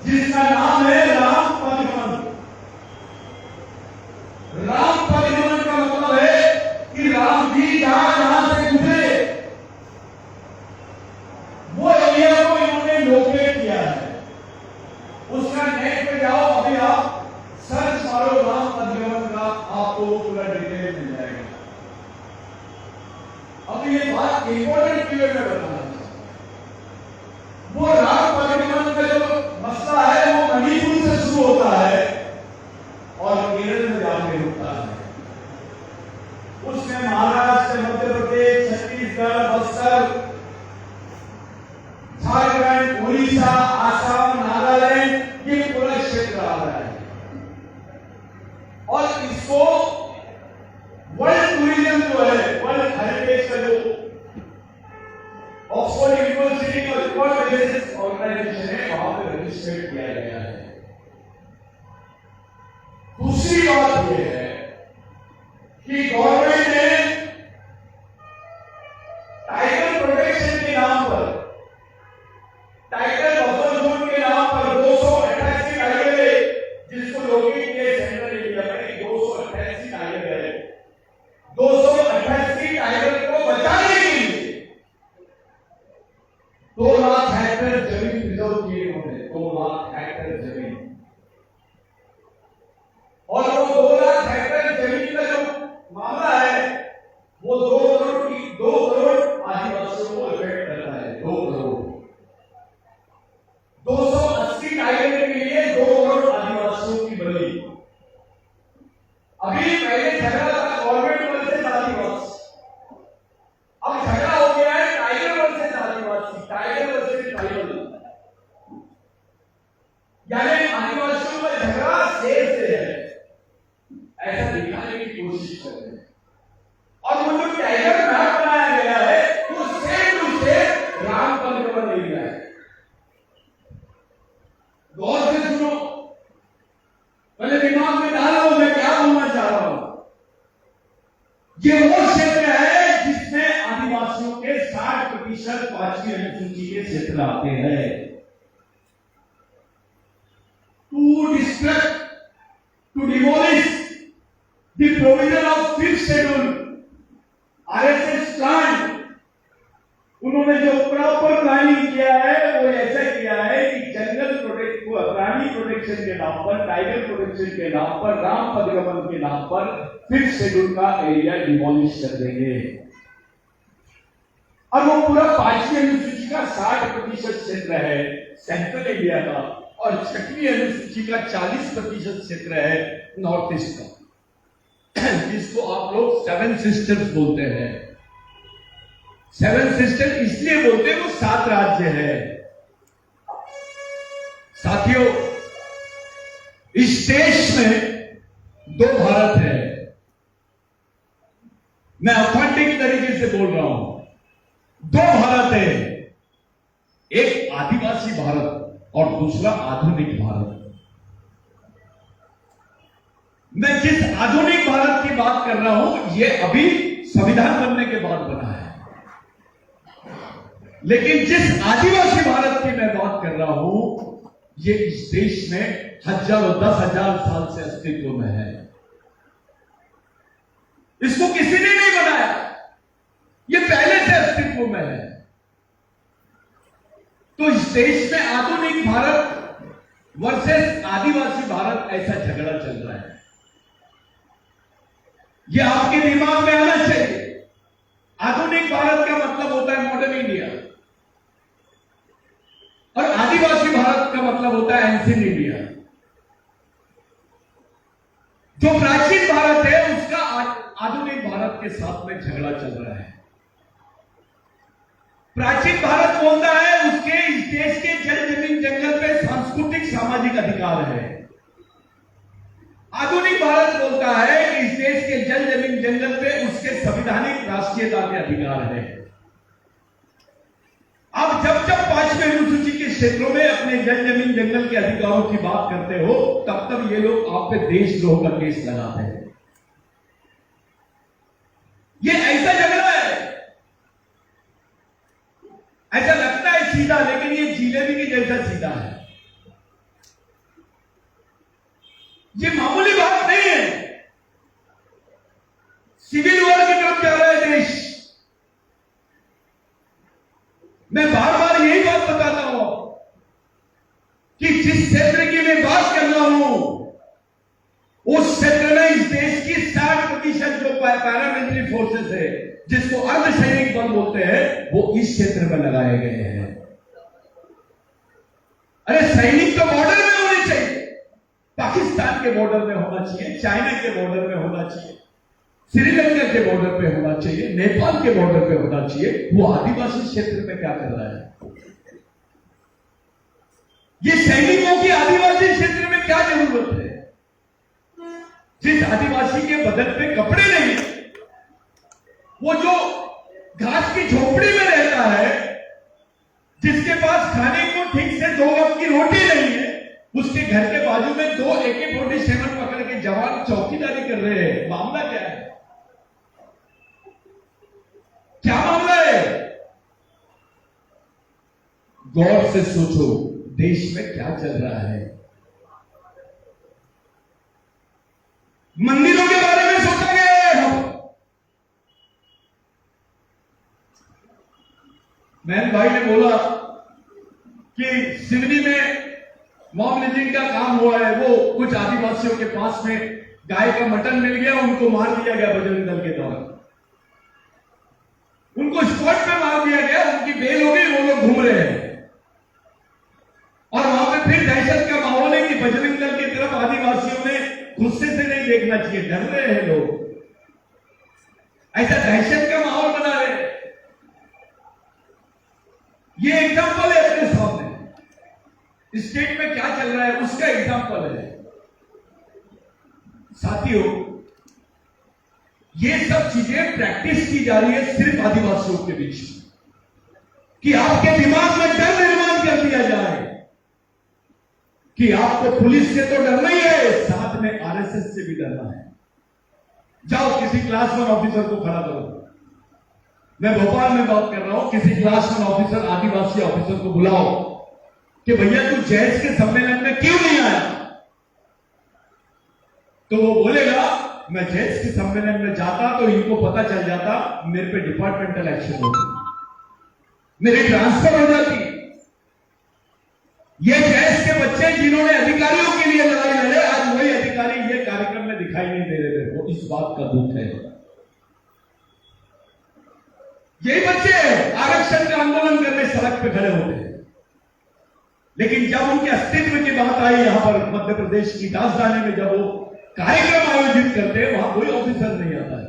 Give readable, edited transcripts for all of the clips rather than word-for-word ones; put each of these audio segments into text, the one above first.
जिसका नाम है राम परिवहन। राम परिवहन का मतलब है कि राम जी जहां जहां से गुजरे वो एरिया को इन्होंने लोकेट किया है। उसका नेट पे जाओ, अभी आप सर्च मारो राम परिवहन का, आपको पूरा डिटेल मिल जाएगा। अभी ये बात इंपॉर्टेंट क्लियर में बताना, वो राम परिवहन का जो मसला है वो मणिपुर से शुरू होता है और केरल में जाके रुकता है। उसमें महाराष्ट्र, मध्य प्रदेश, छत्तीसगढ़, बस्तर, झारखंड, उड़ीसा, आसाम, नागालैंड, ये पूरा क्षेत्र आ रहा है। और इसको वर्ल्ड टूरिज्म जो है, वर्ल्ड हेरिटेज का जो ऑक्सफोर्ड यूनिवर्सिटी का रिकॉर्ड बेसिस ऑर्गेनाइजेशन है, वहां पर रजिस्टर्ड किया गया है। दूसरी बात यह है कि गवर्नमेंट ने टाइगर प्रोटेक्शन के नाम पर, टाइगर बफर जोन के नाम पर 288 टाइगर है जिसको लोकेट किए सेंट्रल इंडिया में। 288 टाइगर है। 288 टाइगर को बचाने के लिए 2 लाख हेक्टेयर जमीन रिजर्व किए उन्होंने। 2 लाख हेक्टेयर जमीन, और वो 2 लाख हेक्टेयर जमीन का जो मामला है वो 2 करोड़ आदिवासियों को इफेक्ट करता है। 2 करोड़, 280 टाइगर के लिए 2 करोड़ आदिवासियों की बलि। अभी पहले झगड़ा था गवर्नमेंट वर्सेस आदिवासी, अब झगड़ा हो गया है टाइगर वर्सेस आदिवासी, टाइगर वर्सेस ट्राइबल। यानी आदिवासियों का झगड़ा शेर से है, ऐसा दिखाने की कोशिश कर रहे हैं। और वो जो टाइगर मैप बनाया गया है वो सेम टू सेम राम परिवहन एरिया है। गौर से सुनो, पहले दिमाग में डालो मैं क्या बोलना चाह रहा हूं। ये वो क्षेत्र है जिसमें आदिवासियों के 60% 5वीं अनुसूची के क्षेत्र आते हैं। To destruct, to demolish the provision of 5th schedule RSS plan, उन्होंने जो प्रॉपर प्लानिंग किया है वो ऐसा किया है कि जंगल प्रोटेक्ट, प्राणी प्रोटेक्शन के नाम पर, टाइगर प्रोटेक्शन के नाम पर, राम परिवहन के नाम पर 5th शेड्यूल का एरिया डिमोलिश कर देंगे। और वो पूरा 5वीं अनुसूची का 60% क्षेत्र है सेंट्रल इंडिया का, और 6वीं अनुसूची का 40% क्षेत्र है नॉर्थ ईस्ट का, जिसको आप लोग 7 सिस्टर्स बोलते हैं। 7 सिस्टर इसलिए बोलते हैं वो 7 राज्य है। साथियों, इस देश में 2 भारत है। मैं ऑथेंटिक तरीके से बोल रहा हूं, 2 भारत है। एक आदिवासी भारत और दूसरा आधुनिक भारत। मैं जिस आधुनिक भारत की बात कर रहा हूं ये अभी संविधान बनने के बाद बना है, लेकिन जिस आदिवासी भारत की मैं बात कर रहा हूं ये इस देश में हजारों 10,000 साल से अस्तित्व में है। इसको किसी ने नहीं बनाया, ये पहले से अस्तित्व में है। तो इस देश में आधुनिक भारत वर्सेस आदिवासी भारत ऐसा झगड़ा चल रहा है। ये आपके दिमाग में आना चाहिए। आधुनिक भारत का मतलब होता है मॉडर्न इंडिया, और आदिवासी भारत का मतलब होता है एंशिएंट इंडिया। जो प्राचीन भारत है उसका आधुनिक भारत के साथ में झगड़ा चल रहा है। प्राचीन भारत बोलता है उसके इस देश के जल जमीन जंगल पे सांस्कृतिक सामाजिक अधिकार है। आधुनिक भारत बोलता है कि इस देश के जल जमीन जंगल पे उसके संवैधानिक राष्ट्रीयता के अधिकार है। अब जब जब 5वीं अनुसूची के क्षेत्रों में अपने जल जमीन जंगल के अधिकारों की बात करते हो तब तब ये लोग आप पे देशद्रोह का केस लगाते हैं। ये ऐसा झगड़ा है, ऐसा लगता है सीधा, लेकिन ये जिलेबी के जैसा सीधा है। कि जिस क्षेत्र की मैं बात कर रहा हूं उस क्षेत्र में इस देश की 60% जो पैरामिलिट्री फोर्सेस है, जिसको अर्धसैनिक बल बोलते हैं, वो इस क्षेत्र में लगाए गए हैं। अरे सैनिक तो बॉर्डर में होने चाहिए, पाकिस्तान के बॉर्डर में होना चाहिए, चाइना के बॉर्डर में होना चाहिए, श्रीलंका के बॉर्डर पे होना चाहिए, नेपाल के बॉर्डर पे होना चाहिए। वो आदिवासी क्षेत्र में क्या कर रहा है? ये सैनिकों की आदिवासी क्षेत्र में क्या जरूरत है? जिस आदिवासी के बदन पे कपड़े नहीं, वो जो घास की झोपड़ी में रहता है, जिसके पास खाने को ठीक से 2 वक्त की रोटी नहीं है, उसके घर के बाजू में 2 AK-47 पकड़ के जवान चौकीदारी कर रहे हैं। मामला क्या है? क्या मामला है? गौर से सोचो, देश में क्या चल रहा है। मंदिरों के बारे में सोचा गया है। हम मैन भाई ने बोला कि सिवनी में मॉब लिंचिंग का काम हुआ है। वो कुछ आदिवासियों के पास में गाय का मटन मिल गया, उनको मार दिया गया बजरंग दल के द्वारा। उनको स्पॉट पे मार दिया गया, उनकी बेल हो गई, वो लोग घूम रहे हैं। और वहां पे फिर दहशत का माहौल है कि बजरंग दल की तरफ आदिवासियों ने गुस्से से नहीं देखना चाहिए, डर रहे हैं लोग, ऐसा दहशत का माहौल बना रहे हैं। ये एग्जाम्पल है अपने सामने, स्टेट में क्या चल रहा है उसका एग्जाम्पल है। साथियों, ये सब चीजें प्रैक्टिस की जा रही है सिर्फ आदिवासियों के बीच में, कि आपके दिमाग में डर निर्माण कर दिया जाए कि आपको पुलिस से तो डरना ही है, साथ में RSS से भी डरना है। जाओ किसी क्लास 1 ऑफिसर को खड़ा करो, मैं भोपाल में बात कर रहा हूं, किसी क्लास 1 ऑफिसर, आदिवासी ऑफिसर को बुलाओ कि भैया तू जैज के सम्मेलन में क्यों नहीं आया? तो वो बोलेगा मैं जैज के सम्मेलन में जाता तो इनको पता चल जाता, मेरे पे डिपार्टमेंटल एक्शन होती, मेरी ट्रांसफर हो जाती। ये जैज के बच्चे जिन्होंने अधिकारियों के लिए लड़ाई लड़े, आज वही अधिकारी ये कार्यक्रम में दिखाई नहीं दे रहे थे। वो इस बात का दुख है। यही बच्चे आरक्षण का आंदोलन करने सड़क पे खड़े होते हैं, लेकिन जब उनके अस्तित्व की बात आई, यहां पर मध्य प्रदेश की राजधानी में जब वो कार्यक्रम आयोजित करते हैं, वहां कोई ऑफिसर नहीं आता है।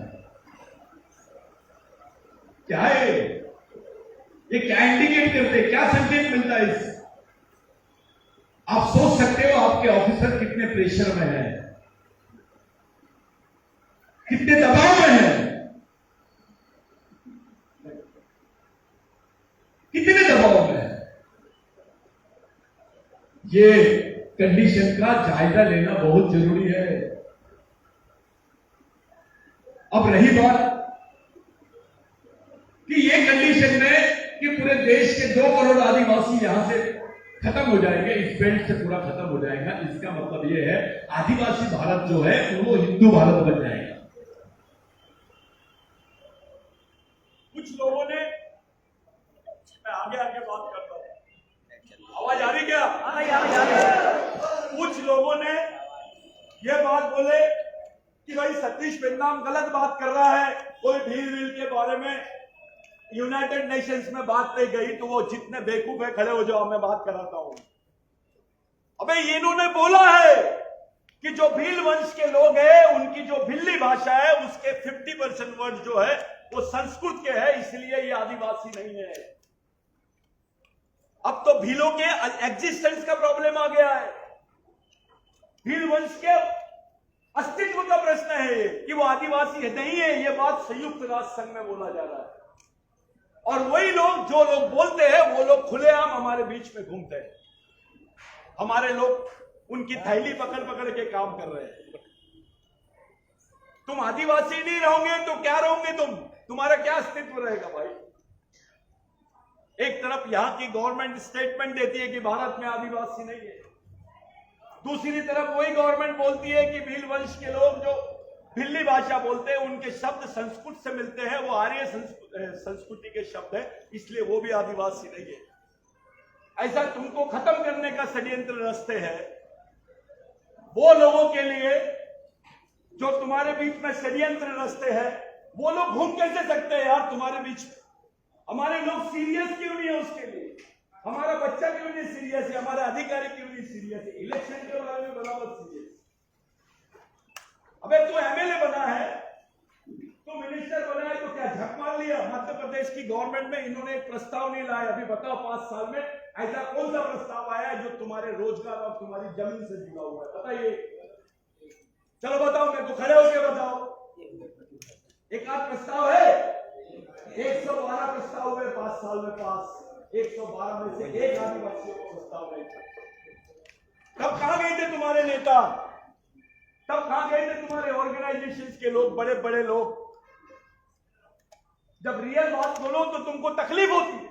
क्या है ये? क्या इंडिकेट करते हैं? क्या संकेत मिलता है इससे? आप सोच सकते हो आपके ऑफिसर कितने प्रेशर में है, कितने दबाव में है, कितने दबाव में है। ये कंडीशन का जायजा लेना बहुत जरूरी है। अब रही बात कि ये कंडीशन में कि पूरे देश के 2 करोड़ आदिवासी यहां से खत्म हो जाएंगे, इस बेल्ट से पूरा खत्म हो जाएगा, इसका मतलब ये है आदिवासी भारत जो है वो हिंदू भारत बन जाएगा। कुछ लोगों ने, मैं आगे आगे बात करता हूं, आवाज आ रही क्या? कुछ लोगों ने यह बात बोले कि भाई सतीश बेंदाम गलत बात कर रहा है, कोई भील वील के बारे में यूनाइटेड नेशंस में बात नहीं गई, तो वो जितने बेवकूफ है खड़े हो जाओ, मैं बात कराता हूं। अबे इन्होंने बोला है कि जो भील वंश के लोग हैं उनकी जो भिल्ली भाषा है उसके 50% वर्ड जो है वो संस्कृत के है, इसलिए ये आदिवासी नहीं है। अब तो भीलों के एग्जिस्टेंस का प्रॉब्लम आ गया है, भील वंश के अस्तित्व का प्रश्न है कि वो आदिवासी नहीं है। ये बात संयुक्त राष्ट्र संघ में बोला जा रहा है, और वही लोग जो लोग बोलते हैं वो लोग खुलेआम हमारे बीच में घूमते हैं। हमारे लोग उनकी थैली पकड़ पकड़ के काम कर रहे हैं। तुम आदिवासी नहीं रहोगे तो क्या रहोगे तुम? तुम्हारा क्या अस्तित्व रहेगा भाई? एक तरफ यहां की गवर्नमेंट स्टेटमेंट देती है कि भारत में आदिवासी नहीं है, दूसरी तरफ वही गवर्नमेंट बोलती है कि भील वंश के लोग जो भिल्ली भाषा बोलते हैं उनके शब्द संस्कृत से मिलते हैं, वो आर्य संस्कृति के शब्द है, इसलिए वो भी आदिवासी नहीं है। ऐसा तुमको खत्म करने का षड्यंत्र रचते हैं। वो लोगों के लिए जो तुम्हारे बीच में षड्यंत्र रचते हैं, वो लोग घूम कैसे सकते हैं यार तुम्हारे बीच में? हमारे लोग सीरियस क्यों नहीं है उसके लिए? हमारा बच्चा क्यों नहीं सीरियस है? हमारा अधिकारी क्यों नहीं सीरियस है? इलेक्शन के बारे में बराबर सीरियस। अबे तू एमएलए बना है, तो मिनिस्टर बना है, तो क्या झक मार लिया? मध्य प्रदेश की गवर्नमेंट में इन्होंने एक प्रस्ताव नहीं लाया। अभी बताओ 5 साल में ऐसा कौन सा प्रस्ताव आया है जो तुम्हारे रोजगार और तुम्हारी जमीन से जुड़ा हुआ है? बताइए, चलो बताओ, मेरे को खड़े होकर बताओ। एक आध प्रस्ताव है? 112 प्रस्ताव हुए 5 साल में पास। 112 में से एक आदिवासियों को प्रस्ताव नहीं था। तब कहां गए थे तुम्हारे नेता? तब कहां गए थे तुम्हारे ऑर्गेनाइजेशंस के लोग, बड़े बड़े लोग? जब रियल बात बोलो तो तुमको तकलीफ होती।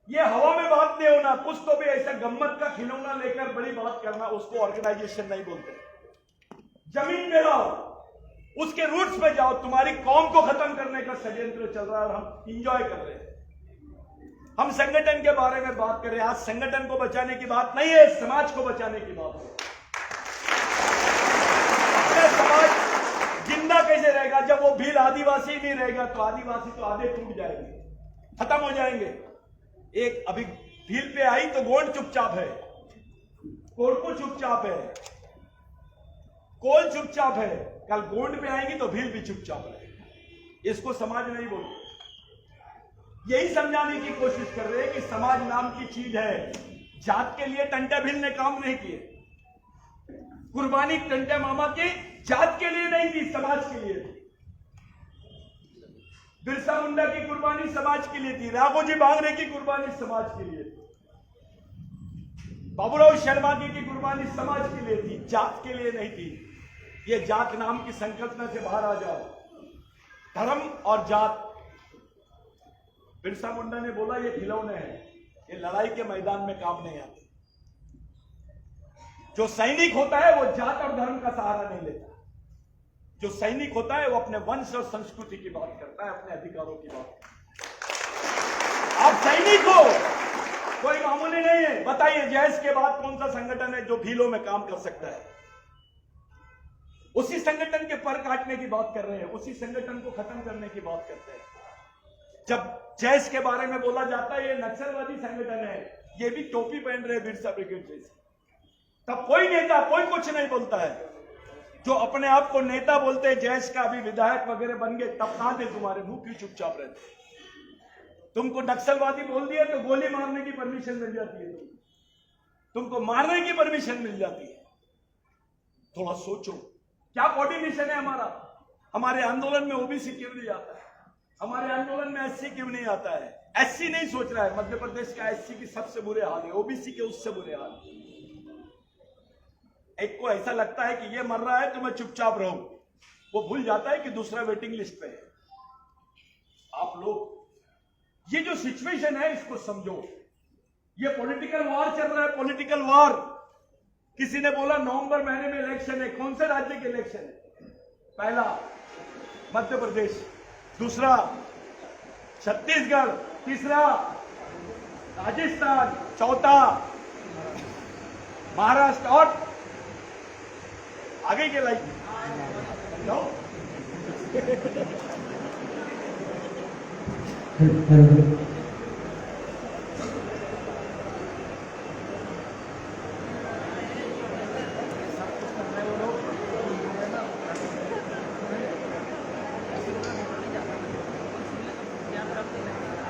ये हवा में बात नहीं होना, कुछ तो भी ऐसा गम्मत का खिलौना लेकर बड़ी बात करना, उसको ऑर्गेनाइजेशन नहीं बोलते। जमीन पे रहो, उसके रूट्स पे जाओ। तुम्हारी कौम को खत्म करने का षड्यंत्र चल रहा है और हम इंजॉय कर रहे हैं। हम संगठन के बारे में बात कर रहे हैं। आज संगठन को बचाने की बात नहीं है, समाज को बचाने की बात है। समाज जिंदा कैसे रहेगा जब वो भील आदिवासी नहीं रहेगा? तो आदिवासी तो आधे टूट जाएंगे, खत्म हो जाएंगे। एक अभी भील पे आई तो गोंड चुपचाप है, कोरकू चुपचाप है, कोल चुपचाप है। कल गोंड पे आएंगी तो भील भी चुपचाप है। इसको समाज नहीं बोलते। यही समझाने की कोशिश कर रहे हैं कि समाज नाम की चीज है। जात के लिए टंटे भील ने काम नहीं किए। कुर्बानी टंटे मामा की जात के लिए नहीं थी, समाज के लिए थी। बिरसा मुंडा की कुर्बानी समाज के लिए थी। राघोजी बांगरे की कुर्बानी समाज के लिए थी। बाबूराव शर्मा की कुर्बानी समाज के लिए थी, जात के लिए नहीं थी। ये जात नाम की संकल्पना से बाहर आ जाओ। धर्म और जात, बिरसा मुंडा ने बोला ये खिलौने हैं, ये लड़ाई के मैदान में काम नहीं आते। जो सैनिक होता है वो जात और धर्म का सहारा नहीं लेता। जो सैनिक होता है वो अपने वंश और संस्कृति की बात करता है, अपने अधिकारों की बात करता है। आप सैनिक हो, कोई मामूली नहीं है। बताइए जैस के बाद कौन सा संगठन है जो भीलों में काम कर सकता है? उसी संगठन के पर काटने की बात कर रहे हैं, उसी संगठन को खत्म करने की बात करते हैं। जब जैस के बारे में बोला जाता है ये नक्सलवादी संगठन है, ये भी टोपी पहन रहे बिरसा ब्रिगेड जैसे, तब कोई नेता कोई कुछ नहीं बोलता है। जो अपने आप को नेता बोलते हैं, जैस का अभी विधायक वगैरह बन गए, तब कहां थे तुम्हारे मुंह? क्यों चुपचाप रहते? तुमको नक्सलवादी बोल दिया तो गोली मारने की परमिशन मिल जाती है, तुमको मारने की परमिशन मिल जाती है। थोड़ा सोचो, क्या कोऑर्डिनेशन है हमारा? हमारे आंदोलन में ओबीसी क्यों नहीं आता है? हमारे आंदोलन में एससी क्यों नहीं आता है? एससी नहीं सोच रहा है। मध्य प्रदेश का एससी की सबसे बुरे हाल है, ओबीसी के उससे बुरे हाल है। एक को ऐसा लगता है कि ये मर रहा है तो मैं चुपचाप रहूं, वो भूल जाता है कि दूसरा वेटिंग लिस्ट पे है। आप लोग ये जो सिचुएशन है इसको समझो। ये पॉलिटिकल वॉर चल रहा है, पॉलिटिकल वॉर। किसी ने बोला नवंबर महीने में इलेक्शन है। कौन से राज्य के इलेक्शन है? पहला मध्य प्रदेश, दूसरा छत्तीसगढ़, तीसरा राजस्थान, चौथा महाराष्ट्र और आगे के लाइक नो।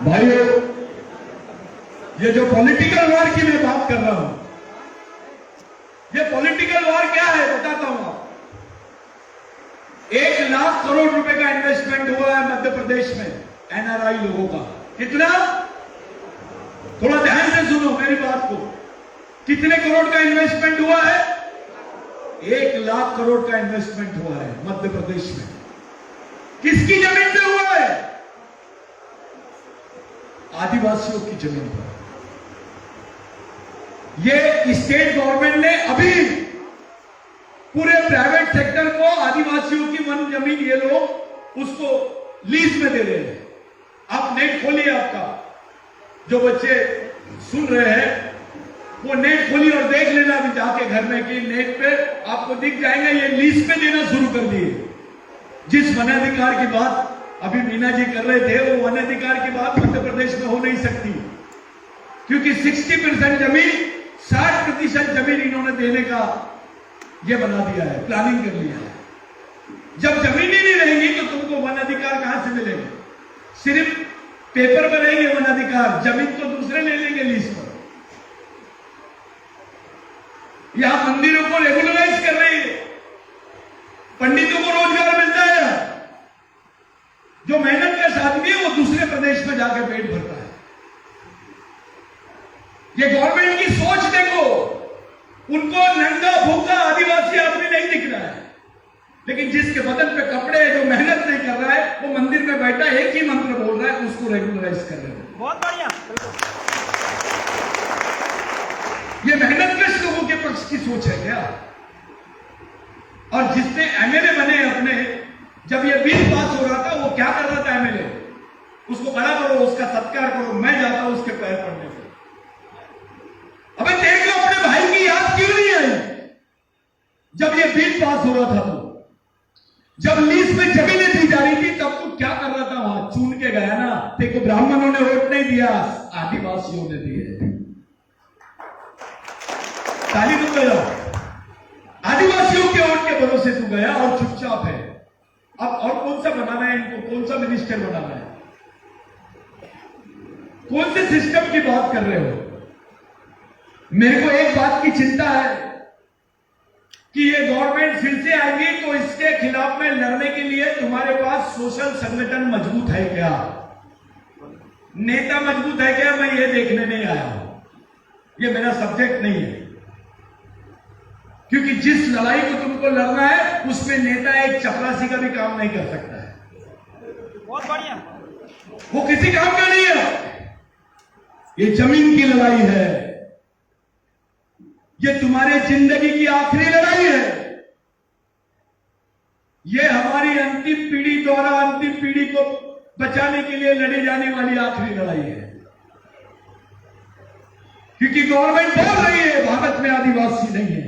भाइयों, ये जो पॉलिटिकल वॉर की मैं बात कर रहा हूं, ये पॉलिटिकल वॉर क्या है बताता हूं आपको। 1 लाख करोड़ रुपए का इन्वेस्टमेंट हुआ है मध्य प्रदेश में एनआरआई लोगों का। कितना? थोड़ा ध्यान से सुनो मेरी बात को। कितने करोड़ का इन्वेस्टमेंट हुआ है? 1 लाख करोड़ का इन्वेस्टमेंट हुआ है मध्य प्रदेश में। किसकी जमीन पे हुआ है? आदिवासियों की जमीन पर। ये स्टेट गवर्नमेंट ने अभी पूरे प्राइवेट सेक्टर को आदिवासियों की वन जमीन ये लोग उसको लीज में दे रहे हैं। आप नेट खोलिए, आपका जो बच्चे सुन रहे हैं वो नेट खोली और देख लेना अभी जाके घर में कि नेट पे आपको दिख जाएगा ये लीज पे देना शुरू कर दिए। जिस वनाधिकार की बात अभी मीना जी कर रहे थे वो वनाधिकार की बात मध्य प्रदेश में हो नहीं सकती, क्योंकि 60% जमीन 60% जमीन इन्होंने देने का ये बना दिया है, प्लानिंग कर लिया है। जब जमीन ही नहीं रहेगी तो तुमको वन अधिकार कहां से मिलेगा? सिर्फ पेपर पर रहेंगे वन अधिकार, जमीन तो दूसरे ले लेंगे लीज पर। यहां मंदिरों को रेगुलराइज कर रही है, पंडितों को रोजगार मिलता है, जो मेहनत का आदमी है वो दूसरे प्रदेश में जाकर पेट भरता है। ये गवर्नमेंट की सोच देखो, उनको नंगा भूखा आदिवासी आदमी नहीं दिख रहा है, लेकिन जिसके बदन पे कपड़े है, जो मेहनत नहीं कर रहा है, वो मंदिर में बैठा एक ही मंत्र बोल रहा है, उसको रेगुलराइज कर रहे हैं। बहुत बढ़िया। ये मेहनत कश लोगों के पक्ष की सोच है क्या? और जिसने एमएलए बने अपने, जब ये बिल पास हो रहा था वो क्या कर रहा था एमएलए? उसको खड़ा करो, उसका सत्कार करो, मैं जाता हूं उसके पैर पड़ने से। अबे देख लो अपने भाई की याद क्यों नहीं आई जब ये बिल पास हो रहा था? तो जब लीज में जमीनें दी जा रही थी तब तू क्या कर रहा था? वहां चुन के गया ना, देखो ब्राह्मणों ने वोट नहीं दिया, आदिवासियों ने दिए। ताली तो गया, आदिवासियों के वोट के भरोसे तू गया और चुपचाप है। अब और कौन सा बनाना है इनको? कौन सा मिनिस्टर बनाना है? कौन से सिस्टम की बात कर रहे हो? मेरे को एक बात की चिंता है कि ये गवर्नमेंट फिर से आएगी तो इसके खिलाफ में लड़ने के लिए तुम्हारे पास सोशल संगठन मजबूत है क्या? नेता मजबूत है क्या? मैं ये देखने नहीं आया हूं, ये मेरा सब्जेक्ट नहीं है, क्योंकि जिस लड़ाई को तुमको लड़ना है उसमें नेता एक चपरासी का भी काम नहीं कर सकता है। बहुत बढ़िया। वो किसी काम का नहीं है। ये जमीन की लड़ाई है, ये तुम्हारे जिंदगी की आखिरी लड़ाई है, ये हमारी अंतिम पीढ़ी द्वारा अंतिम पीढ़ी को बचाने के लिए लड़ी जाने वाली आखिरी लड़ाई है। क्योंकि गवर्नमेंट बोल रही है भारत में आदिवासी नहीं है,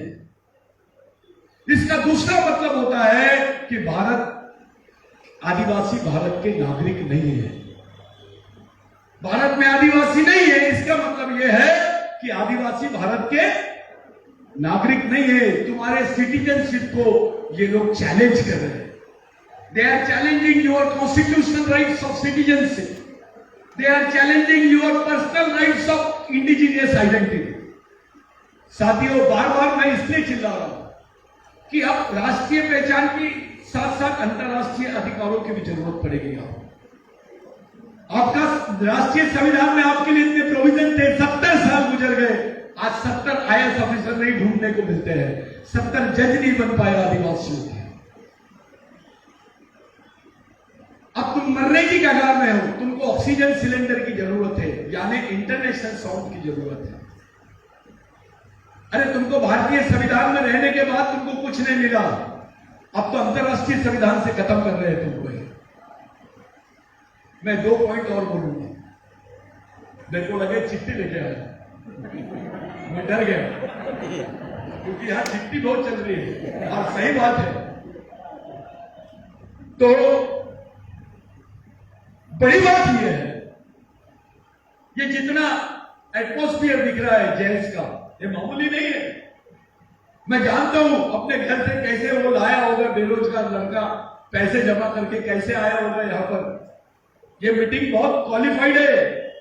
इसका दूसरा मतलब होता है कि आदिवासी भारत के नागरिक नहीं है। भारत में आदिवासी नहीं है, इसका मतलब यह है कि आदिवासी भारत के नागरिक नहीं है। तुम्हारे सिटीजनशिप को ये लोग चैलेंज कर रहे हैं। They are challenging your constitutional rights of citizenship, they are challenging your personal rights of indigenous identity. साथियों, बार बार मैं इसलिए चिल्ला रहा हूं कि अब राष्ट्रीय पहचान की साथ साथ अंतर्राष्ट्रीय अधिकारों की भी जरूरत पड़ेगी। आपका राष्ट्रीय संविधान में आपके लिए इतने प्रोविजन थे, 70 साल गुजर गए, आज 70 आईएएस ऑफिसर नहीं ढूंढने को मिलते हैं, 70 जज नहीं बन पाए आदिवासियों के। अब तुम मरने की कगार में हो, तुमको ऑक्सीजन सिलेंडर की जरूरत है, यानी इंटरनेशनल साउंड की जरूरत है। अरे तुमको भारतीय संविधान में रहने के बाद तुमको कुछ नहीं मिला, अब तो अंतर्राष्ट्रीय संविधान से खत्म कर रहे हैं तुमको। मैं 2 पॉइंट और बोलूंगा, मेरे को लगे चिट्ठी लेके आया, मैं डर गया क्योंकि यहां चिट्ठी बहुत चल रही है और सही बात है। तो बड़ी बात यह है, ये जितना एटमॉस्फेयर दिख रहा है जेल्स का, ये मामूली नहीं है। मैं जानता हूं अपने घर से कैसे वो लाया होगा बेरोजगार लड़का, पैसे जमा करके कैसे आया होगा यहां पर। ये मीटिंग बहुत क्वालिफाइड है,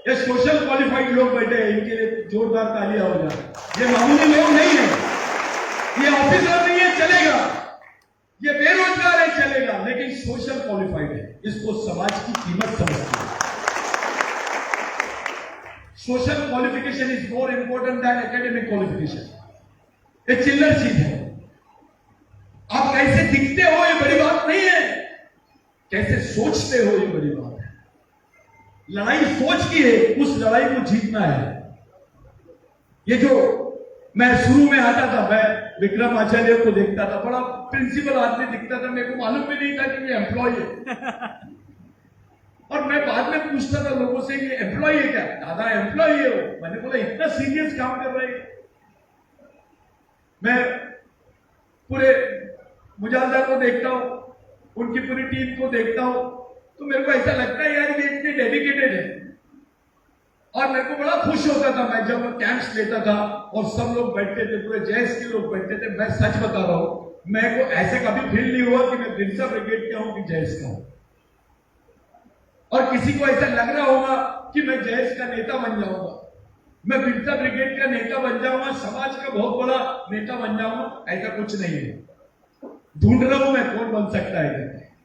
ये सोशल क्वालिफाइड लोग बैठे हैं, इनके लिए जोरदार तालियां हो जाए। ये मामूली लोग नहीं है, ये ऑफिसर नहीं है चलेगा, ये बेरोजगार है चलेगा, लेकिन सोशल क्वालिफाइड है, इसको समाज की कीमत समझती है। Social qualification is more important than academic qualification. ये चिल्लर चीज है। आप कैसे दिखते हो ये बड़ी बात नहीं है, कैसे सोचते हो ये बड़ी बात है। लड़ाई सोच की है, उस लड़ाई को जीतना है। ये जो मैं शुरू में आता था, मैं विक्रम आचार्य को देखता था, बड़ा प्रिंसिपल आदमी दिखता था, मेरे को मालूम भी नहीं था कि ये एम्प्लॉय है। और मैं बाद में पूछता था लोगों से, ये एम्प्लॉय है क्या? दादा एम्प्लॉय है वो। मैंने बोला इतना सीरियस काम कर रहे हैं। मैं पूरे मुजाहिदा को देखता हूं, उनकी पूरी टीम को देखता हूं, तो मेरे को ऐसा लगता है यार ये इतने डेडिकेटेड है। और मेरे को बड़ा खुश होता था मैं जब कैंप्स लेता था और सब लोग बैठते थे, पूरे जैस के लोग बैठते थे। मैं सच बता रहा हूं, मेरे को ऐसे कभी फील नहीं हुआ कि मैं बिरसा ब्रिगेड का हूं कि जैस का हूं। और किसी को ऐसा लग रहा होगा कि मैं जैस का नेता बन जाऊंगा, मैं बिरसा ब्रिगेड का नेता बन जाऊंगा, समाज का बहुत बड़ा नेता बन जाऊंगा, ऐसा कुछ नहीं है। ढूंढ रहा हूं मैं कौन बन सकता है।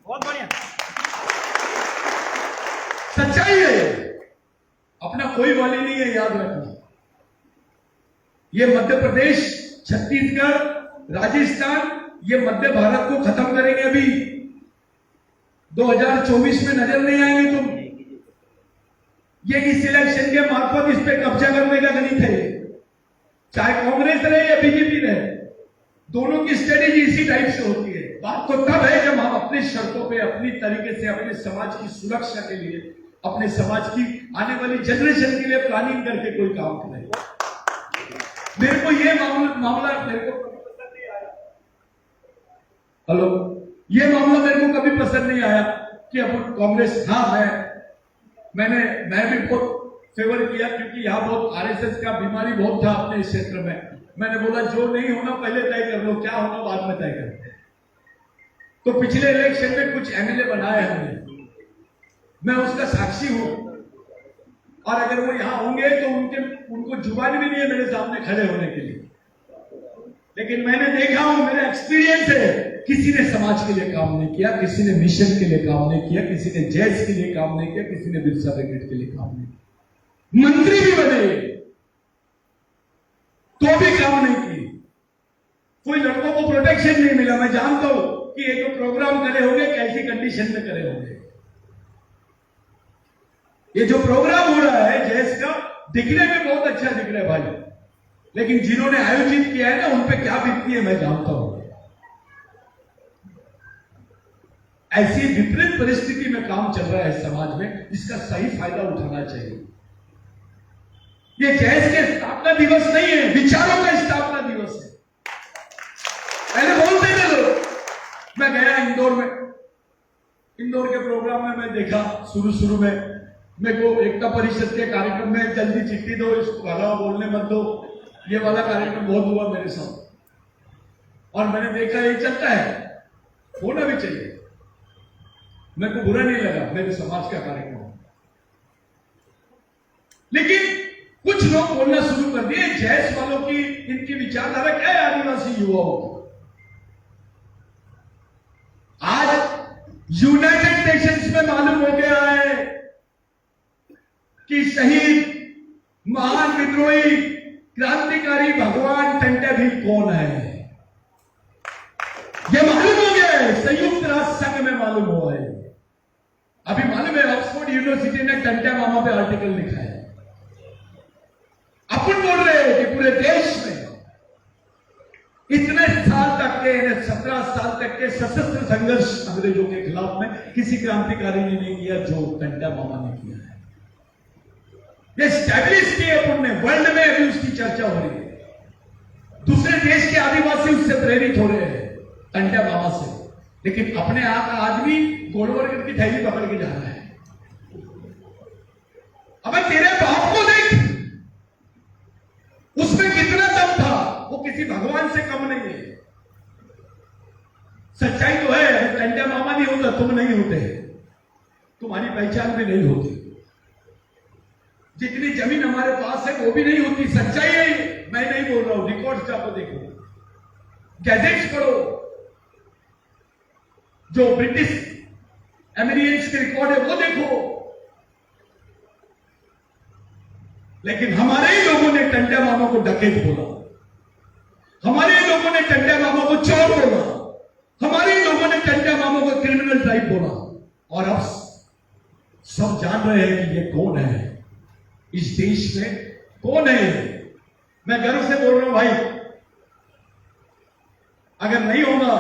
बहुत बढ़िया। सच्चाई है, अपना कोई वाली नहीं है, याद रखना। ये मध्य प्रदेश, छत्तीसगढ़, राजस्थान, ये मध्य भारत को खत्म करेंगे। अभी 2024 में नजर नहीं आएंगे तुम। ये इस इलेक्शन के मार्फत इस पे कब्जा करने का गणित है। चाहे कांग्रेस रहे या बीजेपी रहे, दोनों की स्ट्रेटेजी इसी टाइप से होती है। बात तो तब है जब हम अपनी शर्तों पे, अपनी तरीके से, अपने समाज की सुरक्षा के लिए, अपने समाज की आने वाली जनरेशन के लिए प्लानिंग करके कोई काम करें। मेरे को ये मामला मेरे को कभी पसंद नहीं आया। हेलो, ये मामला मेरे को कभी पसंद नहीं आया कि अब कांग्रेस, हाँ मैं भी बहुत फेवर किया, क्योंकि यहाँ बहुत आरएसएस का बीमारी बहुत था अपने इस क्षेत्र में। मैंने बोला जो नहीं होना पहले तय कर लो, क्या होना बाद में तय करते हैं। तो पिछले इलेक्शन में कुछ एमएलए बनाए हमने, मैं उसका साक्षी हूं। और अगर वो यहां होंगे तो उनको जुबान भी नहीं है मेरे सामने खड़े होने के लिए। लेकिन मैंने देखा हूं, मेरा एक्सपीरियंस है, किसी ने समाज के लिए काम नहीं किया, किसी ने मिशन के लिए काम नहीं किया, किसी ने जैस के लिए काम नहीं किया, किसी ने बिरसा ब्रिगेड के लिए काम नहीं किया। मंत्री भी बने तो भी काम नहीं किए। कोई लड़कों को प्रोटेक्शन नहीं मिला। मैं जानता हूं कि ये जो प्रोग्राम करे होंगे कैसी कंडीशन में करे होंगे। ये जो प्रोग्राम हो रहा है जैस का, दिखने में बहुत अच्छा दिख रहा है भाई, लेकिन जिन्होंने आयोजित किया है ना, उन पे क्या बीतती है मैं जानता हूं। ऐसी विपरीत परिस्थिति में काम चल रहा है समाज में, इसका सही फायदा उठाना चाहिए। ये जैस के स्थापना दिवस नहीं है, विचारों का स्थापना दिवस है। पहले बोलते थे लोग। मैं गया इंदौर के प्रोग्राम में मैं देखा, शुरू में मेरे को एकता परिषद के कार्यक्रम में जल्दी चिट्ठी दो, इसको भगाओ, बोलने मत दो, ये वाला कार्यक्रम बहुत हुआ मेरे साथ। और मैंने देखा ये चलता है, होना भी चाहिए, मेरे को बुरा नहीं लगा, मेरे समाज का कार्यक्रम। लेकिन कुछ लोग बोलना शुरू कर दिए जैस वालों की, इनकी विचारधारा क्या है आदिवासी युवाओं की। आज यूनाइटेड नेशंस में मालूम हो गया है कि शहीद, महान विद्रोही, क्रांतिकारी भगवान टंटा भील कौन है। यह मालूम हो गया है, संयुक्त राष्ट्र संघ में मालूम हुआ है। अभी मालूम है ऑक्सफोर्ड यूनिवर्सिटी ने टंटा मामा पे आर्टिकल लिखा है। अपन बोल रहे हैं कि पूरे देश में इतने साल तक के, 17 साल तक के सशस्त्र संघर्ष अंग्रेजों के खिलाफ में किसी क्रांतिकारी ने नहीं किया जो टंटा मामा ने किया है। ये स्टैब्लिश किए अपन ने, वर्ल्ड में अभी उसकी चर्चा हो रही है। दूसरे देश के आदिवासी उससे प्रेरित हो रहे हैं टंटा मामा से, लेकिन अपने आप का आदमी गोलवर्ग की थैली पकड़ के जा रहा है। अब तेरे बाप को देख, उसमें कितना दम था, वो किसी भगवान से कम नहीं है। सच्चाई तो है, अगर टंटा मामा नहीं होता तुम नहीं होते, तुम्हारी पहचान भी नहीं होती, जितनी जमीन हमारे पास है वो भी नहीं होती। सच्चाई है, मैं नहीं बोल रहा हूं, रिकॉर्ड्स जाकर देखो, गैजेट्स पढ़ो, जो ब्रिटिश एमिरेट्स के रिकॉर्ड है वो देखो। लेकिन हमारे ही लोगों ने टंटा मामा को डकैत बोला, हमारे ही लोगों ने टंटा मामा को चोर बोला, हमारे ही लोगों ने टंटा मामा को क्रिमिनल टाइप बोला। और अब सब जान रहे हैं कि ये कौन है, इस देश में कौन है। मैं गर्व से बोल रहा हूं भाई, अगर नहीं होगा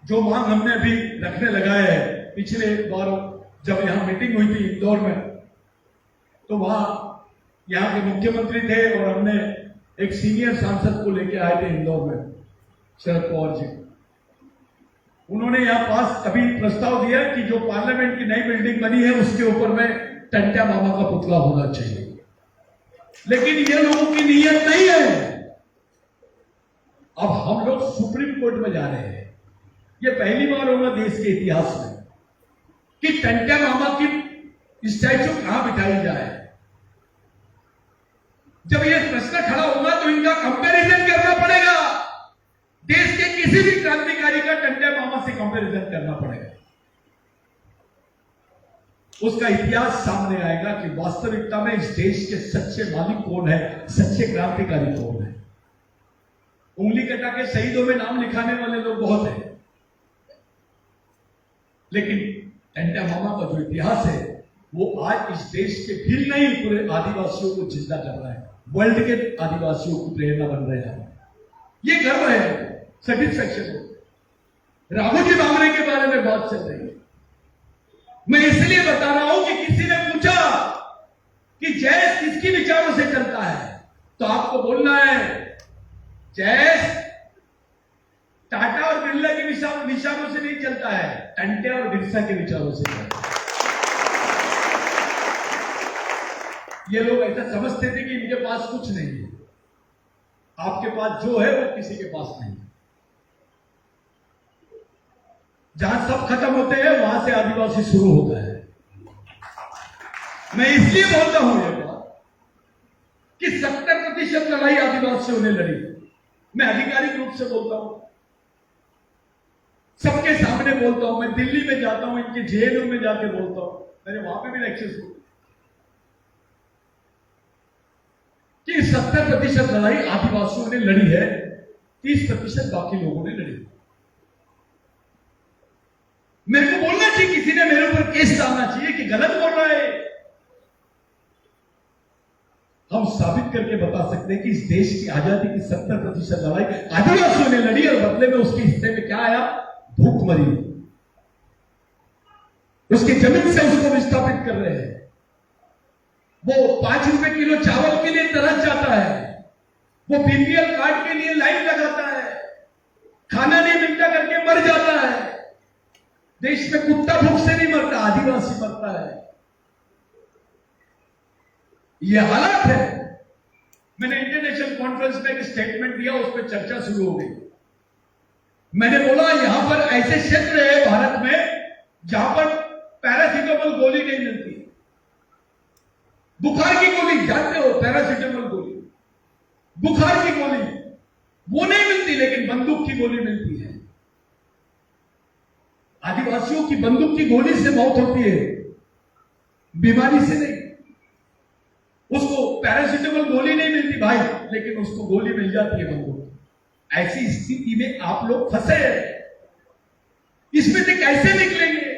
जो मांग हमने अभी रखने लगाए है, पिछले बार जब यहां मीटिंग हुई थी इंदौर में, तो वहां यहां के मुख्यमंत्री थे और हमने एक सीनियर सांसद को लेके आए थे इंदौर में, शरद पवार जी। उन्होंने यहां पास अभी प्रस्ताव दिया कि जो पार्लियामेंट की नई बिल्डिंग बनी है उसके ऊपर में टंट्या मामा का पुतला होना चाहिए, लेकिन ये लोगों की नीयत नहीं है। अब हम लोग सुप्रीम कोर्ट में जा रहे हैं। ये पहली बार होगा देश के इतिहास में कि टंट्या मामा की स्टैचू कहां बिठाई जाए। जब ये प्रश्न खड़ा होगा तो इनका कंपैरिजन करना पड़ेगा। देश के किसी भी क्रांतिकारी का टंट्या मामा से कंपैरिजन करना पड़ेगा। उसका इतिहास सामने आएगा कि वास्तविकता में इस देश के सच्चे मालिक कौन है, सच्चे क्रांतिकारी कौन है। उंगली कटा के शहीदों में नाम लिखाने वाले लोग बहुत हैं, लेकिन टंट्या मामा का जो इतिहास है वो आज इस देश के भी नहीं, पूरे आदिवासियों को जिंदा कर रहा है, वर्ल्ड के आदिवासियों को प्रेरणा बन रहे हैं। ये गर्व है, सेटिस्फैक्शन है। राघोजी बावरे के बारे में बात चल रही है। मैं इसलिए बता रहा हूं कि किसी ने पूछा कि जैस किसकी विचारों से चलता है, तो आपको बोलना है जैस टाटा और बिरला के विचारों से नहीं चलता है, टंट्या और बिरसा के विचारों से चलता है। ये लोग ऐसा समझते थे कि इनके पास कुछ नहीं है। आपके पास जो है वो किसी के पास नहीं है। जहां सब खत्म होते हैं वहां से आदिवासी शुरू होता है। मैं इसलिए बोलता हूं ये बात कि 70% लड़ाई आदिवासियों ने लड़ी। मैं आधिकारिक रूप से बोलता हूं, सबके सामने बोलता हूं। मैं दिल्ली में जाता हूं, इनके जेएनयू में जाके बोलता हूं, मैंने वहां पे भी लेक्चर्स हुए कि 70% लड़ाई आदिवासियों ने लड़ी है, 30% बाकी लोगों ने लड़ी। मेरे को बोलना चाहिए, किसी ने मेरे ऊपर केस डालना चाहिए कि गलत बोल रहा है। हम साबित करके बता सकते हैं कि इस देश की आजादी की 70% लड़ाई आदिवासियों ने लड़ी और बदले में उसके हिस्से में क्या आया? भूखमरी। उसकी जमीन से उसको विस्थापित कर रहे हैं। वो 5 रुपए किलो चावल के लिए तरस जाता है, वो बीपीएल कार्ड के लिए लाइन लगाता है, खाना नहीं मिलता करके मर जाता है। देश में कुत्ता भूख से नहीं मरता, आदिवासी मरता है। यह हालात है। मैंने इंटरनेशनल कॉन्फ्रेंस में एक स्टेटमेंट दिया, उस पर चर्चा शुरू हो गई। मैंने बोला यहां पर ऐसे क्षेत्र है भारत में जहां पर पैरासिटामोल गोली नहीं मिलती। बुखार की गोली जानते हो, पैरासिटामोल गोली, बुखार की गोली वो नहीं मिलती, लेकिन बंदूक की गोली मिलती है। आदिवासियों की बंदूक की गोली से मौत होती है, बीमारी से नहीं। उसको पैरासिटामोल गोली नहीं मिलती भाई, लेकिन उसको गोली मिल जाती है बंदूक। ऐसी स्थिति में आप लोग फंसे हैं। इसमें से कैसे निकलेंगे?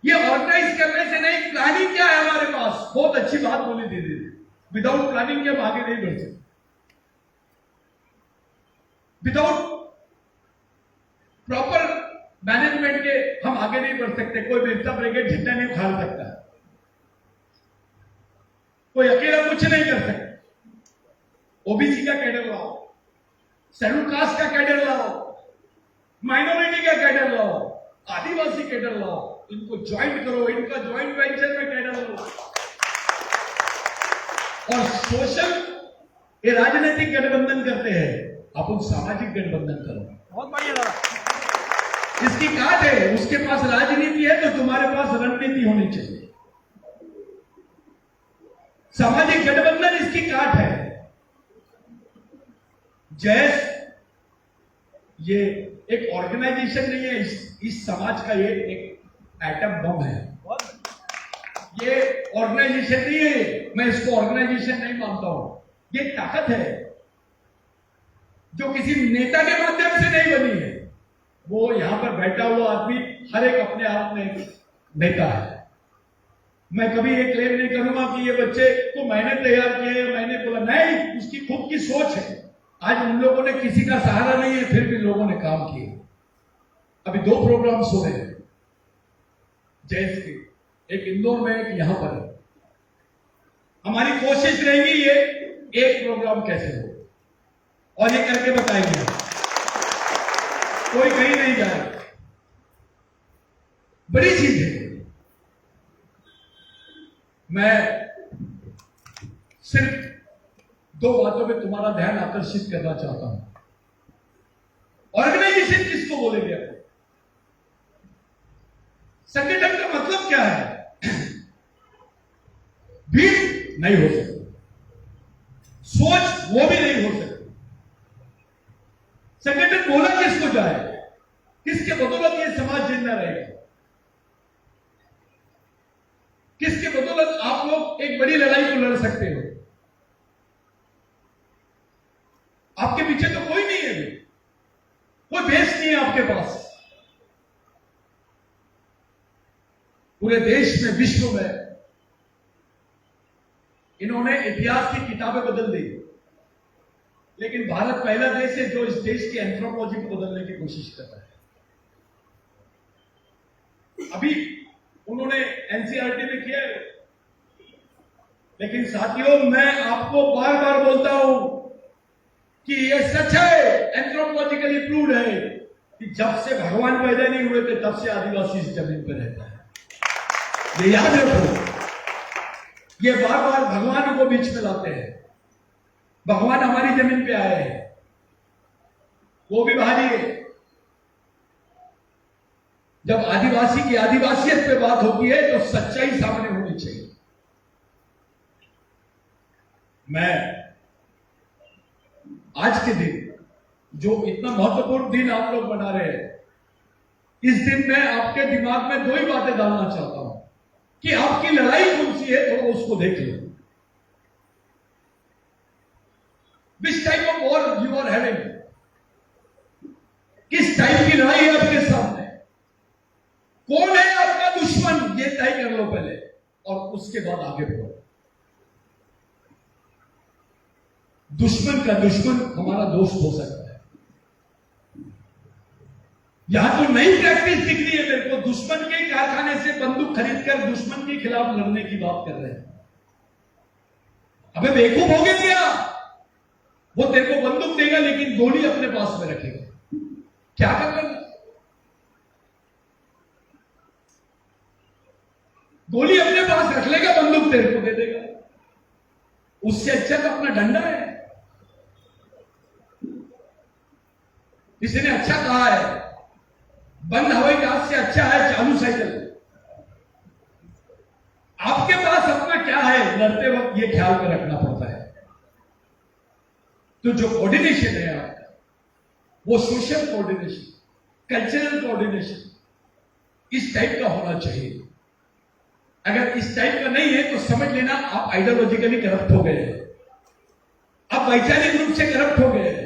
ये ऑर्गेनाइज करने से नहीं, प्लानिंग क्या है हमारे पास? बहुत अच्छी बात बोली दीदी, विदाउट प्लानिंग के हम आगे नहीं बढ़ सकते। विदाउट प्रॉपर मैनेजमेंट के हम आगे नहीं बढ़ सकते। कोई बिरसा ब्रिगेड झंडा नहीं उखाड़ सकता, कोई अकेला कुछ नहीं कर सकता। ओबीसी का कैडर लाओ, शेड्यूल कास्ट का कैडर लाओ, माइनॉरिटी का कैडर लाओ, आदिवासी कैडर लाओ, इनको ज्वाइंट करो, इनका ज्वाइंट वेंचर में कैडर लो। और सोशल ये राजनीतिक गठबंधन करते हैं, अपन सामाजिक गठबंधन करो। बहुत बढ़िया। इसकी काट है, उसके पास राजनीति है तो तुम्हारे पास रणनीति होनी चाहिए। सामाजिक गठबंधन इसकी काट है। जैस ये एक ऑर्गेनाइजेशन नहीं है, इस समाज का ये एक एटम बम है। ये ऑर्गेनाइजेशन नहीं है, मैं इसको ऑर्गेनाइजेशन नहीं मानता हूं। ये ताकत है जो किसी नेता के माध्यम से नहीं बनी है। वो यहां पर बैठा हुआ आदमी हर एक अपने आप में नेता है। मैं कभी ये क्लेम नहीं करूंगा कि ये बच्चे को मैंने तैयार किए, मैंने बोला, नहीं, उसकी खुद की सोच है। आज उन लोगों ने किसी का सहारा नहीं है, फिर भी लोगों ने काम किए। अभी 2 प्रोग्राम्स हो रहे हैं जैस के, एक इंदौर में, एक यहां पर है। हमारी कोशिश रहेगी ये एक प्रोग्राम कैसे हो, और ये करके बताएंगे, कोई कहीं नहीं जाएगा। बड़ी चीज है। मैं सिर्फ दो बातों में तुम्हारा ध्यान आकर्षित करना चाहता हूं। ऑर्गेनाइजेशन किसको बोलेंगे आप? संगठन का मतलब क्या है? भीड़ नहीं हो सकती, सोच वो भी नहीं हो सकती। संगठन बोला किसको जाए? किसके बदौलत ये समाज जिंदा रहेगा? किसके बदौलत आप लोग एक बड़ी लड़ाई को लड़ सकते हो? आपके पीछे तो कोई नहीं है, कोई बेस नहीं है आपके पास। पूरे देश में, विश्व में इन्होंने इतिहास की किताबें बदल दी, लेकिन भारत पहला देश है जो इस देश की एंथ्रोपोलॉजी को बदलने की कोशिश कर रहा है। अभी उन्होंने एनसीईआरटी में किया है, लेकिन साथियों मैं आपको बार बार बोलता हूं कि यह सच है, एंथ्रोपोलॉजिकली प्रूव्ड है कि जब से भगवान पैदा नहीं हुए थे तब से आदिवासी इस जमीन पर रहता है। ये याद रखो। ये बार बार भगवान को बीच में लाते हैं। भगवान हमारी जमीन पे आए हैं, वो भी भारी है। जब आदिवासी की आदिवासियत पे बात होती है तो सच्चाई सामने होनी चाहिए। मैं आज के दिन, जो इतना महत्वपूर्ण दिन आप लोग मना रहे हैं, इस दिन में आपके दिमाग में दो ही बातें डालना चाहता हूं कि आपकी लड़ाई कौन सी है, थोड़ा उसको देख लो। Which type of war you are having? किस टाइप की लड़ाई है आपके सामने? कौन है आपका दुश्मन? ये तय कर लो पहले, और उसके बाद आगे बढ़ो। दुश्मन का दुश्मन हमारा दोस्त हो सकता है। यहां तो नई प्रैक्टिस दिख रही है मेरे को। दुश्मन के कारखाने से बंदूक खरीदकर दुश्मन के खिलाफ लड़ने की बात कर रहे हैं। अबे बेवकूफ हो गए क्या? वो तेरे को बंदूक देगा लेकिन गोली अपने पास में रखेगा। क्या कर लेगा? गोली अपने पास रख लेगा, बंदूक तेरे को दे देगा। उससे अच्छा तो अपना डंडा है। किसी ने अच्छा कहा है, बंद हवाई जहाज से अच्छा है चालू साइकिल। आपके पास अपना क्या है, लड़ते वक्त ये ख्याल में रखना पड़ता है। तो जो कोऑर्डिनेशन है आपका, वो सोशल कोऑर्डिनेशन, कल्चरल कोऑर्डिनेशन इस टाइप का होना चाहिए। अगर इस टाइप का नहीं है तो समझ लेना आप आइडियोलॉजिकली करप्ट हो गए हैं, आप वैचारिक रूप से करप्ट हो गए हैं।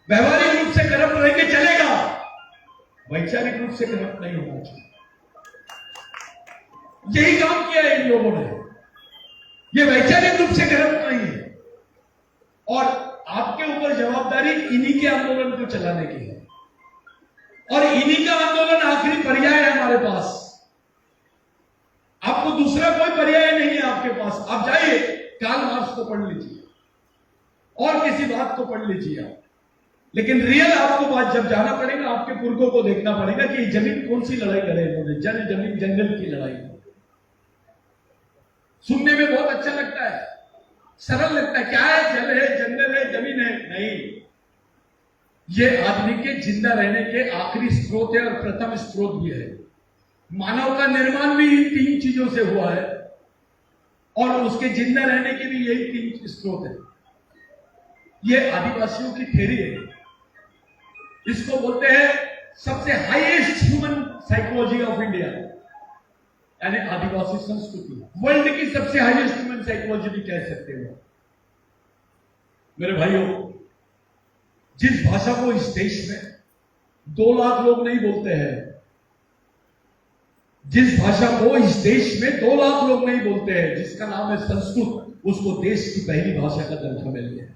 व्यवहारिक रूप से करप्ट रहेंगे चलेगा, वैचारिक रूप से करप्ट नहीं होना चाहिए। यही काम किया है इन लोगों ने। ये वैचारिक रूप से करप्ट नहीं है, और आपके ऊपर जवाबदारी इन्हीं के आंदोलन को चलाने की है, और इन्हीं का आंदोलन आखिरी पर्याय है हमारे पास। आपको दूसरा कोई पर्याय नहीं है आपके पास। आप जाइए, कार्ल मार्क्स को पढ़ लीजिए और किसी बात को पढ़ लीजिए आप, लेकिन रियल आपको बात जब जाना पड़ेगा, आपके पुरखों को देखना पड़ेगा कि जमीन कौन सी लड़ाई करे इन्होंने। जमीन जंगल की लड़ाई। सुनने में बहुत अच्छा लगता है, सरल लगता है। क्या है? जल है, जंगल है, जमीन है। नहीं, ये आदमी के जिंदा रहने के आखिरी स्रोत है और प्रथम स्रोत भी है। मानव का निर्माण भी इन तीन चीजों से हुआ है, और उसके जिंदा रहने के भी यही तीन स्रोत है। ये आदिवासियों की थ्योरी है। इसको बोलते हैं सबसे highest human psychology of India, यानी आदिवासी संस्कृति। वर्ल्ड की सबसे हाईएस्ट ह्यूमन साइकोलॉजी भी कह सकते हो। मेरे भाइयों, जिस भाषा को इस देश में 2 लाख लोग नहीं बोलते हैं, जिस भाषा को इस देश में 2 लाख लोग नहीं बोलते हैं, जिसका नाम है संस्कृत, उसको देश की पहली भाषा का दर्जा मिल गया।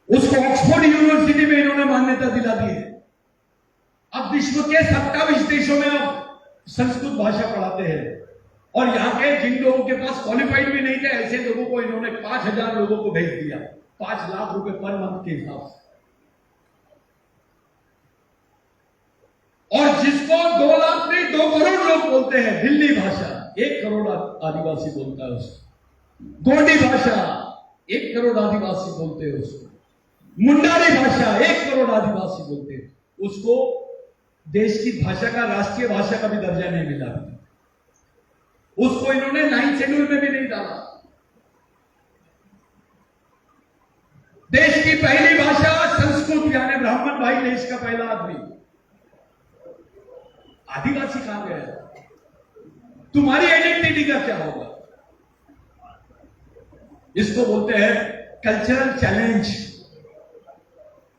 उसको ऑक्सफोर्ड यूनिवर्सिटी में इन्होंने मान्यता दिला दी है। अब विश्व के 27 देशों में अब संस्कृत भाषा पढ़ाते हैं। और यहां के जिन लोगों के पास क्वालिफाइड भी नहीं थे, ऐसे लोगों को इन्होंने 5,000 लोगों को भेज दिया, 5 लाख रुपए पर मंथ के हिसाब से। और जिसको 2 लाख नहीं 2 करोड़ लोग बोलते हैं, दिल्ली भाषा 1 करोड़ आदिवासी बोलता है उसको, गोंडी भाषा 1 करोड़ आदिवासी बोलते हैं उसको, मुंडारी भाषा 1 करोड़ आदिवासी बोलते हैं उसको। देश की भाषा का, राष्ट्रीय भाषा का भी दर्जा नहीं मिला, उसको इन्होंने 9th शेड्यूल में भी नहीं डाला। देश की पहली भाषा संस्कृत, यानी ब्राह्मण भाई देश का पहला आदमी, आदिवासी कहां गया? तुम्हारी आइडेंटिटी का क्या होगा? इसको बोलते हैं कल्चरल चैलेंज।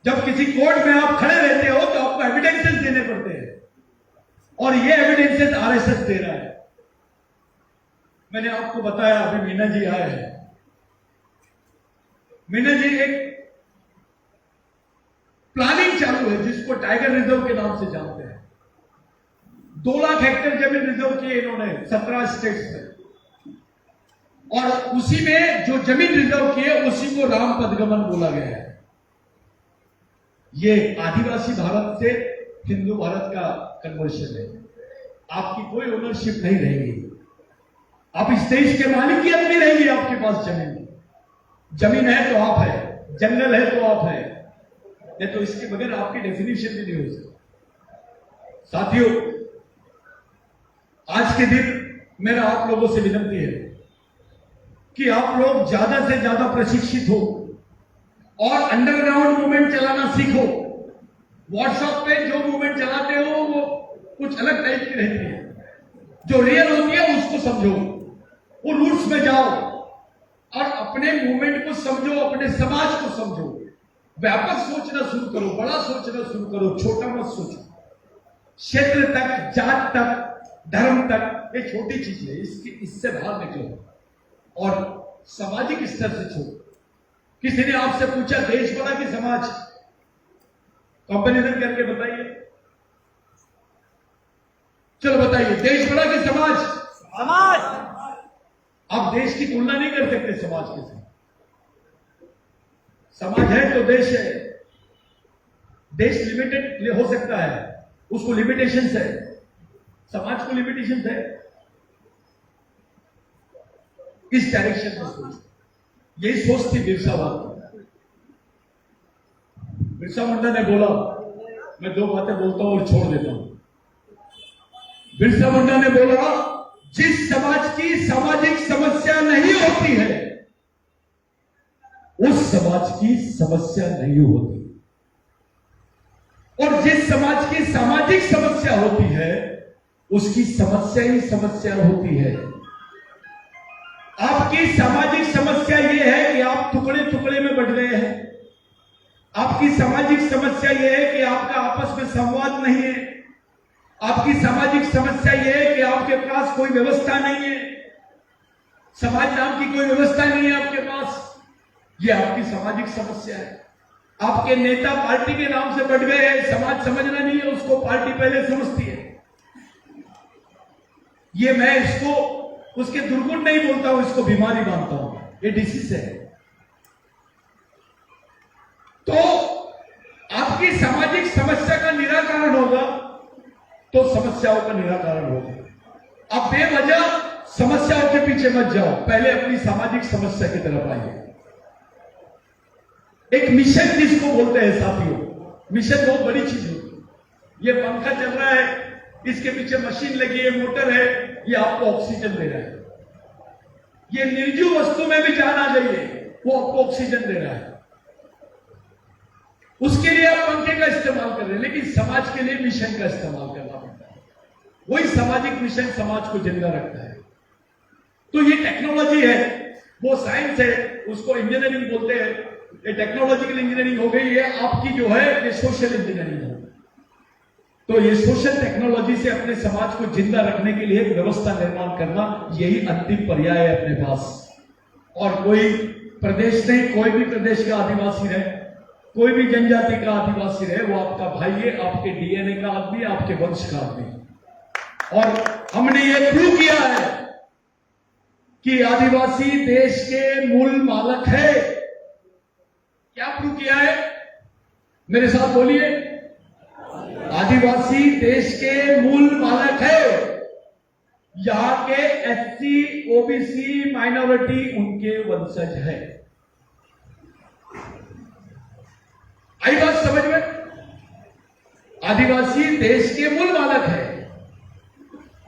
जब किसी कोर्ट में आप खड़े रहते हो तो आपको एविडेंसेस देने पड़ते हैं, और ये एविडेंसेस आरएसएस दे रहा है। मैंने आपको बताया, अभी मीना जी आए हैं। मीना जी एक प्लानिंग चालू है जिसको टाइगर रिजर्व के नाम से जानते हैं। 2 लाख हेक्टेयर जमीन रिजर्व की इन्होंने 17 स्टेट्स में, और उसी में जो जमीन रिजर्व की है उसी को राम पदगमन बोला गया है। ये आदिवासी भारत से हिंदू भारत का कन्वर्शन है। आपकी कोई ओनरशिप नहीं रहेगी, आप इस देश के मालिकियत नहीं रहेगी। आपके पास जमीन है तो आप है, जंगल है तो आप है, नहीं तो इसके बगैर आपकी डेफिनेशन भी नहीं हो सकती। साथियों, आज के दिन मेरा आप लोगों से विनती है कि आप लोग ज्यादा से ज्यादा प्रशिक्षित हो और अंडरग्राउंड मूवमेंट चलाना सीखो। व्हाट्सएप पे जो मूवमेंट चलाते हो वो कुछ अलग टाइप की रहती है, जो रियल होती है उसको समझो, वो रूट्स में जाओ और अपने मूवमेंट को समझो, अपने समाज को समझो। व्यापक सोचना शुरू करो, बड़ा सोचना शुरू करो, छोटा मत सोचो। क्षेत्र तक, जात तक, धर्म तक ये छोटी चीज है, इससे बाहर निकलो और सामाजिक स्तर से छोड़ो। किसी ने आपसे पूछा देश बड़ा कि समाज, कंपैरिजन करके बताइए। चलो बताइए, देश बड़ा कि समाज? समाज। आप देश की तुलना नहीं कर सकते समाज के साथ। समाज है तो देश है। देश लिमिटेड हो सकता है, उसको लिमिटेशंस है, समाज को लिमिटेशंस है। इस डायरेक्शन में सोच, यही सोच थी बिरसा मुंडा। बिरसा मुंडा ने बोला, मैं 2 बातें बोलता हूं और छोड़ देता हूं। बिरसा मुंडा ने बोला, जिस समाज की सामाजिक समस्या नहीं होती है उस समाज की समस्या नहीं होती, और जिस समाज की सामाजिक समस्या होती है उसकी समस्या ही समस्या होती है। आपकी सामाजिक समस्या यह है कि आप टुकड़े टुकड़े में बट गए हैं। आपकी सामाजिक समस्या यह है कि आपका आपस में संवाद नहीं है। आपकी सामाजिक समस्या यह है कि आपके पास कोई व्यवस्था नहीं है, समाज नाम की कोई व्यवस्था नहीं है आपके पास। यह आपकी सामाजिक समस्या है। आपके नेता पार्टी के नाम से बढ़ गए हैं, समाज समझना नहीं है उसको, पार्टी पहले समझती है। ये मैं इसको उसके दुर्गुण नहीं बोलता हूं, इसको बीमारी मानता हूं, ये डिसीज है। तो आपकी सामाजिक समस्या का निराकरण होगा तो समस्याओं का निराकरण होगा। आप बेवजह समस्याओं के पीछे मत जाओ, पहले अपनी सामाजिक समस्या की तरफ आइए। एक मिशन जिसको बोलते हैं साथियों, मिशन बहुत बड़ी चीज होती है। ये पंखा चल रहा है, इसके पीछे मशीन लगी है, मोटर है, ये आपको ऑक्सीजन दे रहा है। ये निर्जीव वस्तु में भी जान आ जाइए, वो आपको ऑक्सीजन दे रहा है। उसके लिए आप पंखे का इस्तेमाल कर रहे हैं, लेकिन समाज के लिए मिशन का इस्तेमाल करना पड़ता है। वही सामाजिक मिशन समाज को जिंदा रखता है। तो ये टेक्नोलॉजी है, वो साइंस है, उसको इंजीनियरिंग बोलते हैं। ये टेक्नोलॉजिकल इंजीनियरिंग हो गई है, आपकी जो है ये सोशल इंजीनियरिंग है। तो ये सोशल टेक्नोलॉजी से अपने समाज को जिंदा रखने के लिए एक व्यवस्था निर्माण करना, यही अंतिम पर्याय है अपने पास। और कोई प्रदेश नहीं, कोई भी प्रदेश का आदिवासी रहे, कोई भी जनजाति का आदिवासी रहे, वो आपका भाई है, आपके डीएनए का आदमी, आपके वंश का आदमी। और हमने ये प्रूव किया है कि आदिवासी देश के मूल मालक है। क्या प्रूव किया है? मेरे साथ बोलिए। आदिवासी देश के मूल मालक है। यहां के एससी, ओबीसी, माइनॉरिटी उनके वंशज है। आई बात समझ में? आदिवासी देश के मूल मालक है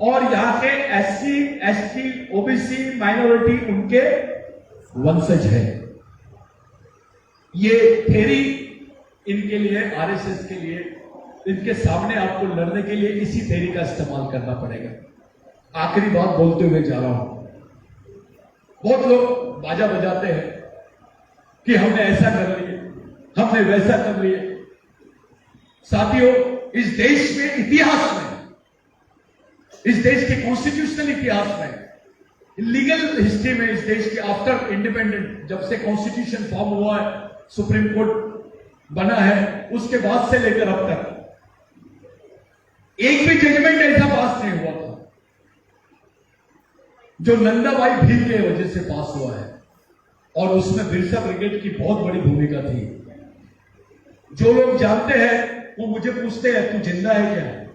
और यहां के एससी, एसटी, ओबीसी, माइनॉरिटी उनके वंशज है। ये थेरी इनके लिए, आरएसएस के लिए, इनके सामने आपको लड़ने के लिए इसी थेरी का इस्तेमाल करना पड़ेगा। आखिरी बात बोलते हुए जा रहा हूं। बहुत लोग बाजा बजाते हैं कि हमने ऐसा कर लिया, हमने वैसा कर लिया। साथियों, इस देश में, इतिहास में, इस देश के कॉन्स्टिट्यूशनल इतिहास में, लीगल हिस्ट्री में, इस देश के आफ्टर इंडिपेंडेंट, जब से कॉन्स्टिट्यूशन फॉर्म हुआ है, सुप्रीम कोर्ट बना है, उसके बाद से लेकर अब तक एक भी जजमेंट ऐसा पास नहीं हुआ था जो नंदाबाई भील के वजह से पास हुआ है। और उसमें बिरसा ब्रिगेड की बहुत बड़ी भूमिका थी। जो लोग जानते हैं वो मुझे पूछते हैं, तू जिंदा है क्या?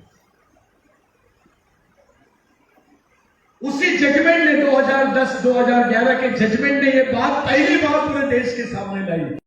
उसी जजमेंट ने 2010-2011 के जजमेंट ने यह बात पहली बार पूरे देश के सामने लाई।